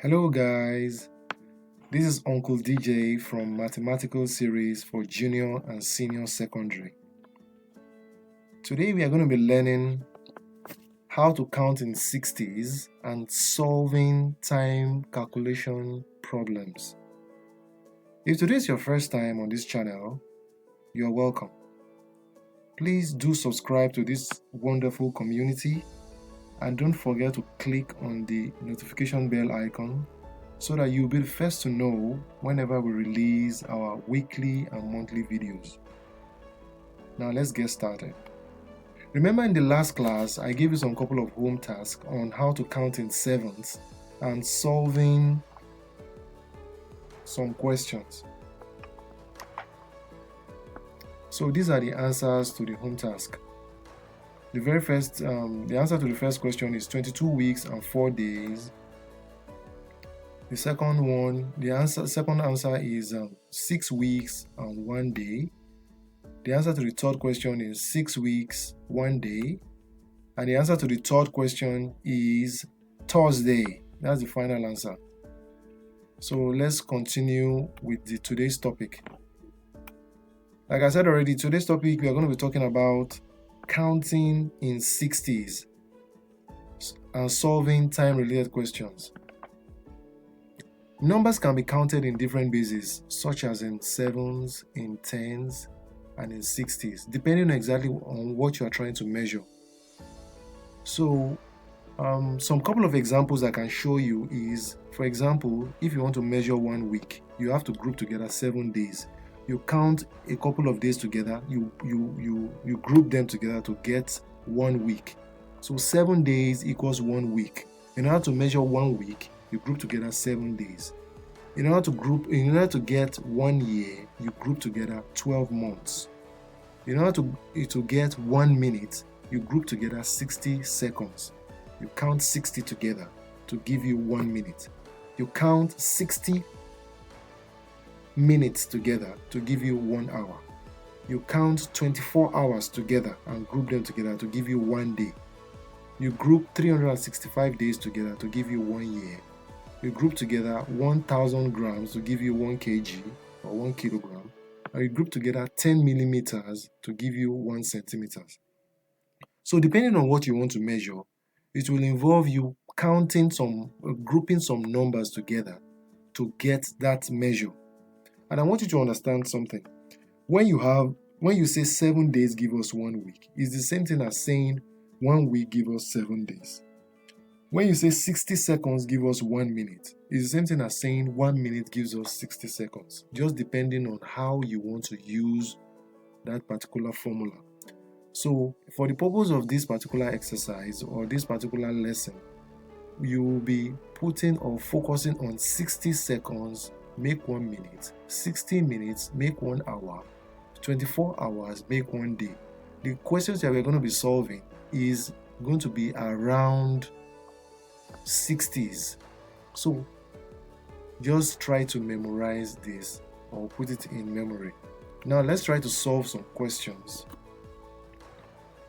Hello guys, this is Uncle DJ from Mathematical Series for Junior and Senior Secondary. Today we are going to be learning how to count in 60s and solving time calculation problems. If today is your first time on this channel, you are welcome. Please do subscribe to this wonderful community and don't forget to click on the notification bell icon so that you'll be the first to know whenever we release our weekly and monthly videos. Now let's get started. Remember in the last class, I gave you some couple of home tasks on how to count in sevens and solving some questions. So these are the answers to the home task. The answer to the first question is 22 weeks and 4 days. The second answer is 6 weeks and 1 day. The answer to the third question is 6 weeks, 1 day. And the answer to the third question is Thursday. That's the final answer. So let's continue with today's topic. Like I said already, today's topic we are going to be talking about counting in 60s and solving time-related questions. Numbers can be counted in different bases, such as in sevens, in tens, and in 60s, depending exactly on what you are trying to measure. So, some couple of examples I can show you is, for example, if you want to measure 1 week, you have to group together 7 days. You count a couple of days together, you group them together to get 1 week. So 7 days equals 1 week. In order to measure 1 week, you group together 7 days. In order to get 1 year, you group together 12 months. In order to get 1 minute, you group together 60 seconds. You count 60 together to give you 1 minute. You count 60 minutes together to give you 1 hour. You count 24 hours together and group them together to give you 1 day. You group 365 days together to give you 1 year. You group together 1,000 grams to give you 1 kg or 1 kilogram. And you group together 10 millimeters to give you 1 centimeters. So depending on what you want to measure, it will involve you grouping some numbers together to get that measure. And I want you to understand something. When you say 7 days give us 1 week, it's the same thing as saying 1 week give us 7 days. When you say 60 seconds give us 1 minute, it's the same thing as saying 1 minute gives us 60 seconds, just depending on how you want to use that particular formula. So for the purpose of this particular exercise or this particular lesson, you will be putting or focusing on 60 seconds make 1 minute, 60 minutes make 1 hour, 24 hours make 1 day. The questions that we're going to be solving is going to be around 60s. So just try to memorize this or put it in memory. Now let's try to solve some questions.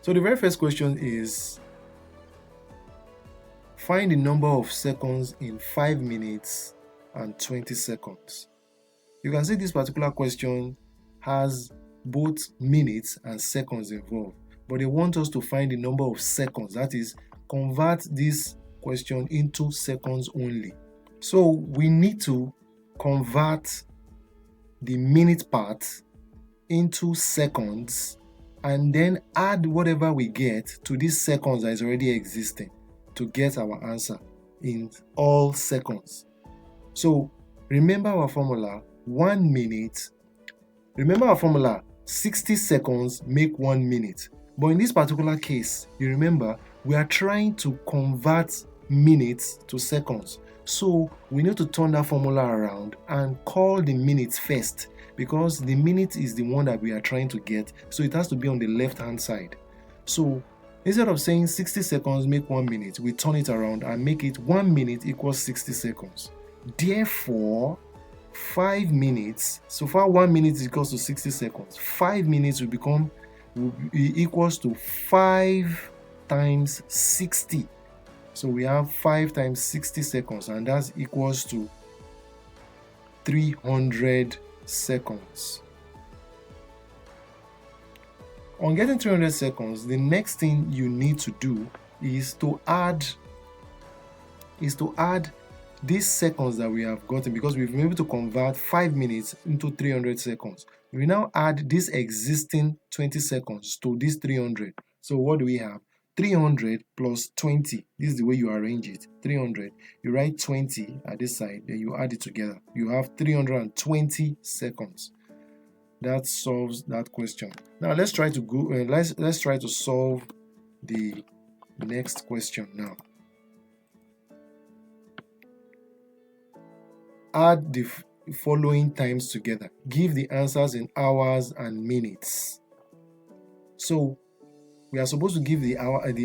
So the very first question is, find the number of seconds in 5 minutes and 20 seconds. You can see this particular question has both minutes and seconds involved, but they want us to find the number of seconds. That is, convert this question into seconds only. So we need to convert the minute part into seconds and then add whatever we get to these seconds that is already existing to get our answer in all seconds. So remember our formula, 1 minute. Remember our formula, 60 seconds make 1 minute. But in this particular case, you remember, we are trying to convert minutes to seconds. So we need to turn that formula around and call the minutes first, because the minute is the one that we are trying to get. So it has to be on the left-hand side. So instead of saying 60 seconds make 1 minute, we turn it around and make it 1 minute equals 60 seconds. Therefore, 5 minutes, so far 1 minute is equals to 60 seconds. 5 minutes will be equals to 5 times 60. So we have 5 times 60 seconds, and that's equals to 300 seconds. On getting 300 seconds, the next thing you need to do is to add these seconds that we have gotten, because we've been able to convert 5 minutes into 300 seconds. We now add this existing 20 seconds to this 300. So what do we have? 300 plus 20. This is the way you arrange it. 300. You write 20 at this side, then you add it together. You have 320 seconds. That solves that question. Now let's try to go. Let's try to solve the next question now. Add the following times together. Give the answers in hours and minutes. So we are supposed to give the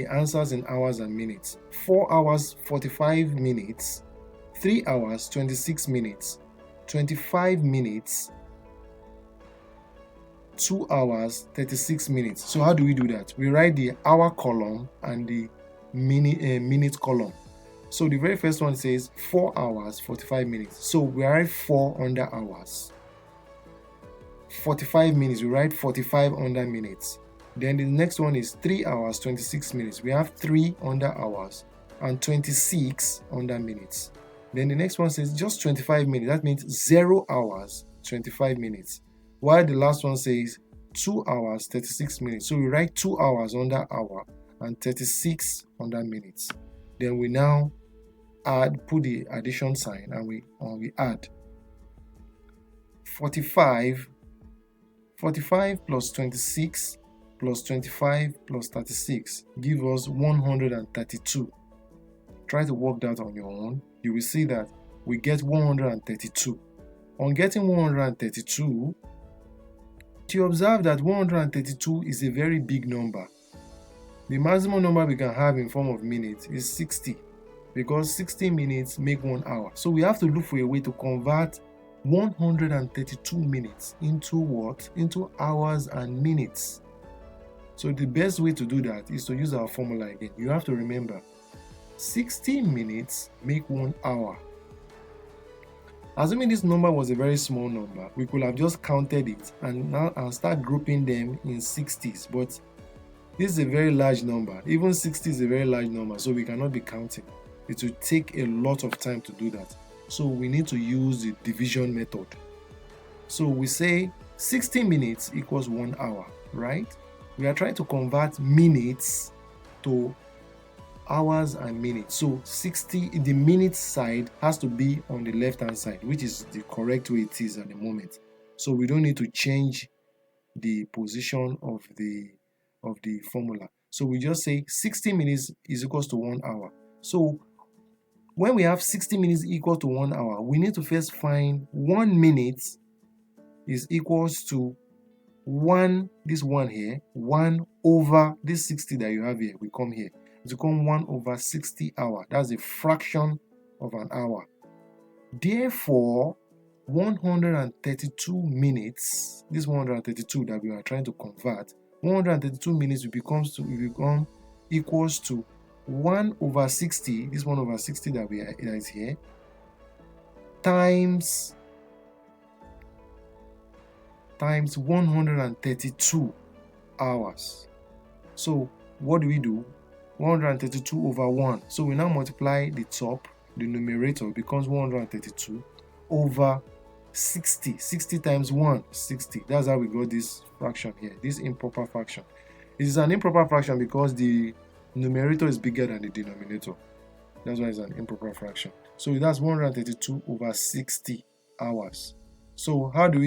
answers in hours and minutes. 4 hours 45 minutes, 3 hours 26 minutes, 25 minutes, 2 hours 36 minutes. So how do we do that? We write the hour column and the minute column. So the very first one says 4 hours 45 minutes. So we write 4 under hours. 45 minutes, we write 45 under minutes. Then the next one is 3 hours 26 minutes. We have 3 under hours and 26 under minutes. Then the next one says just 25 minutes. That means 0 hours 25 minutes. While the last one says 2 hours 36 minutes. So we write 2 hours under hour and 36 under minutes. Then we now put the addition sign, and we add 45 plus 26 plus 25 plus 36 give us 132. Try to work that on your own. You will see that we get 132. On getting 132, you observe that 132 is a very big number. The maximum number we can have in form of minutes is 60, because 60 minutes make 1 hour. So we have to look for a way to convert 132 minutes into what? Into hours and minutes. So the best way to do that is to use our formula again. You have to remember 60 minutes make 1 hour. Assuming this number was a very small number, we could have just counted it and start grouping them in 60s. But this is a very large number. Even 60 is a very large number, so we cannot be counting. It will take a lot of time to do that. So we need to use the division method. So we say 60 minutes equals 1 hour, right? We are trying to convert minutes to hours and minutes. So 60, the minutes side has to be on the left hand side, which is the correct way it is at the moment. So we don't need to change the position of the formula. So we just say 60 minutes is equals to 1 hour. So when we have 60 minutes equal to 1 hour, we need to first find 1 minute is equals to 1, this 1 here, 1 over this 60 that you have here. We come here. It's become 1 over 60 hour. That's a fraction of an hour. Therefore, 132 minutes, this 132 that we are trying to convert, 132 minutes will become equals to 1 over 60, this 1 over 60 that is here, times 132 hours. So what do? 132 over 1. So we now multiply the top, the numerator becomes 132 over 60. 60 times 1, 60. That's how we got this fraction here, this improper fraction. It is an improper fraction because the numerator is bigger than the denominator. That's why it's an improper fraction. So that's 132 over 60 hours. So what do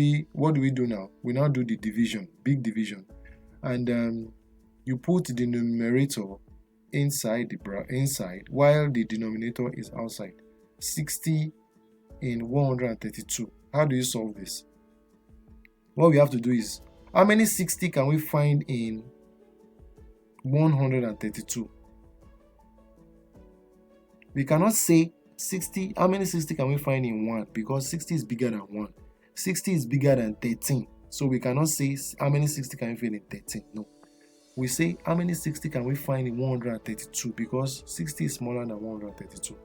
we do now? We now do the division, big division. And you put the numerator inside while the denominator is outside. 60 in 132. How do you solve this? What we have to do is, how many 60 can we find in 132? We cannot say 60. How many 60 can we find in 1? Because 60 is bigger than 1. 60 is bigger than 13. So we cannot say how many 60 can we find in 13. No. we say how many 60 can we find in 132, because 60 is smaller than 132.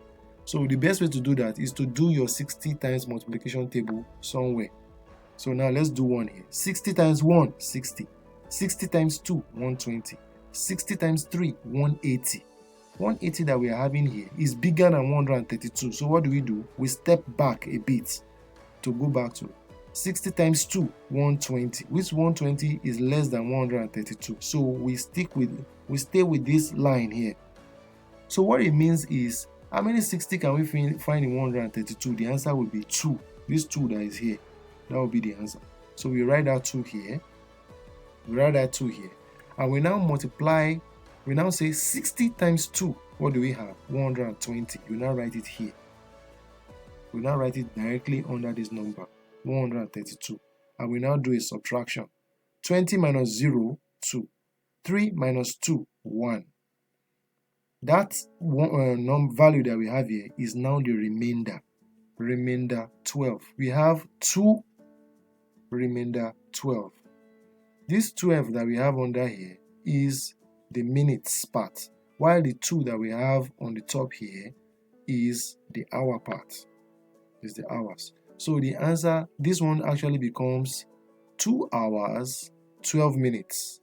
So the best way to do that is to do your 60 times multiplication table somewhere. So now let's do one here. 60 times 1, 60. 60 times 2, 120. 60 times 3, 180. 180 that we are having here is bigger than 132. So what do? We step back a bit to go back to 60 times 2, 120, which 120 is less than 132. So we stay with this line here. So what it means is, how many 60 can we find in 132? The answer will be 2. This 2 that is here, that will be the answer. So we write that 2 here. And we now multiply. We now say 60 times 2. What do we have? 120. You now write it here. We now write it directly under this number, 132. And we now do a subtraction. 20 minus 0, 2. 3 minus 2, 1. That value that we have here is now the remainder. Remainder 12. We have 2 remainder 12. This 12 that we have under here is the minutes part, while the 2 that we have on the top here is the hour part. Is the hours. So the answer, this one actually becomes 2 hours 12 minutes.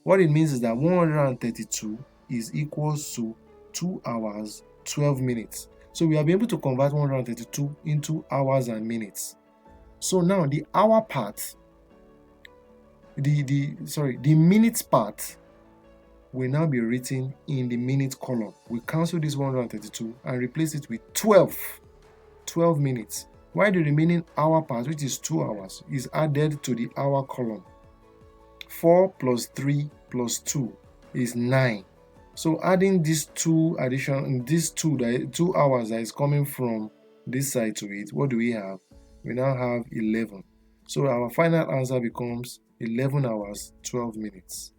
What it means is that 132 is equals to 2 hours 12 minutes. So we have been able to convert 132 into hours and minutes. So now the hour part, the minutes part will now be written in the minute column. We cancel this 132 and replace it with 12 minutes, while the remaining hour part, which is 2 hours, is added to the hour column. 4 plus 3 plus 2 is 9. So adding these 2 hours that is coming from this side to it, what do we have? We now have 11. So our final answer becomes 11 hours 12 minutes.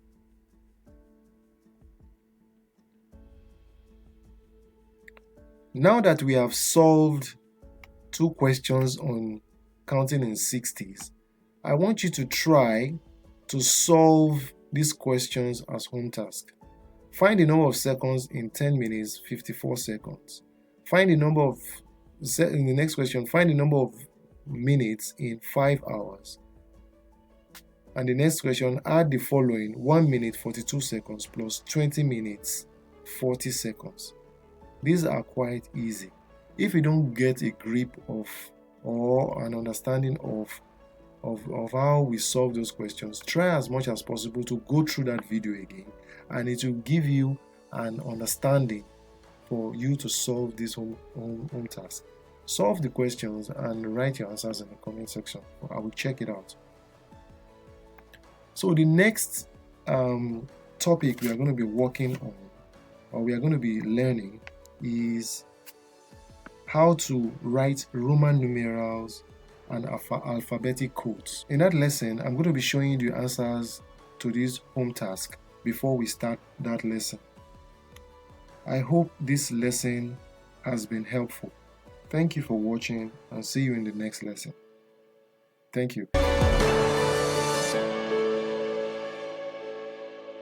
Now that we have solved 2 questions on counting in 60s, I want you to try to solve these questions as home task. Find the number of seconds in 10 minutes, 54 seconds. In the next question, find the number of minutes in 5 hours. And the next question, add the following: 1 minute, 42 seconds plus 20 minutes, 40 seconds. These are quite easy. If you don't get a grip of or an understanding of how we solve those questions, try as much as possible to go through that video again, and it will give you an understanding for you to solve this home task. Solve the questions and write your answers in the comment section. I will check it out. So the next topic we are going to be working on, or we are going to be learning, is how to write Roman numerals and alphabetic codes. In that lesson, I'm going to be showing you the answers to this home task before we start that lesson. I hope this lesson has been helpful. Thank you for watching, and see you in the next lesson. Thank you.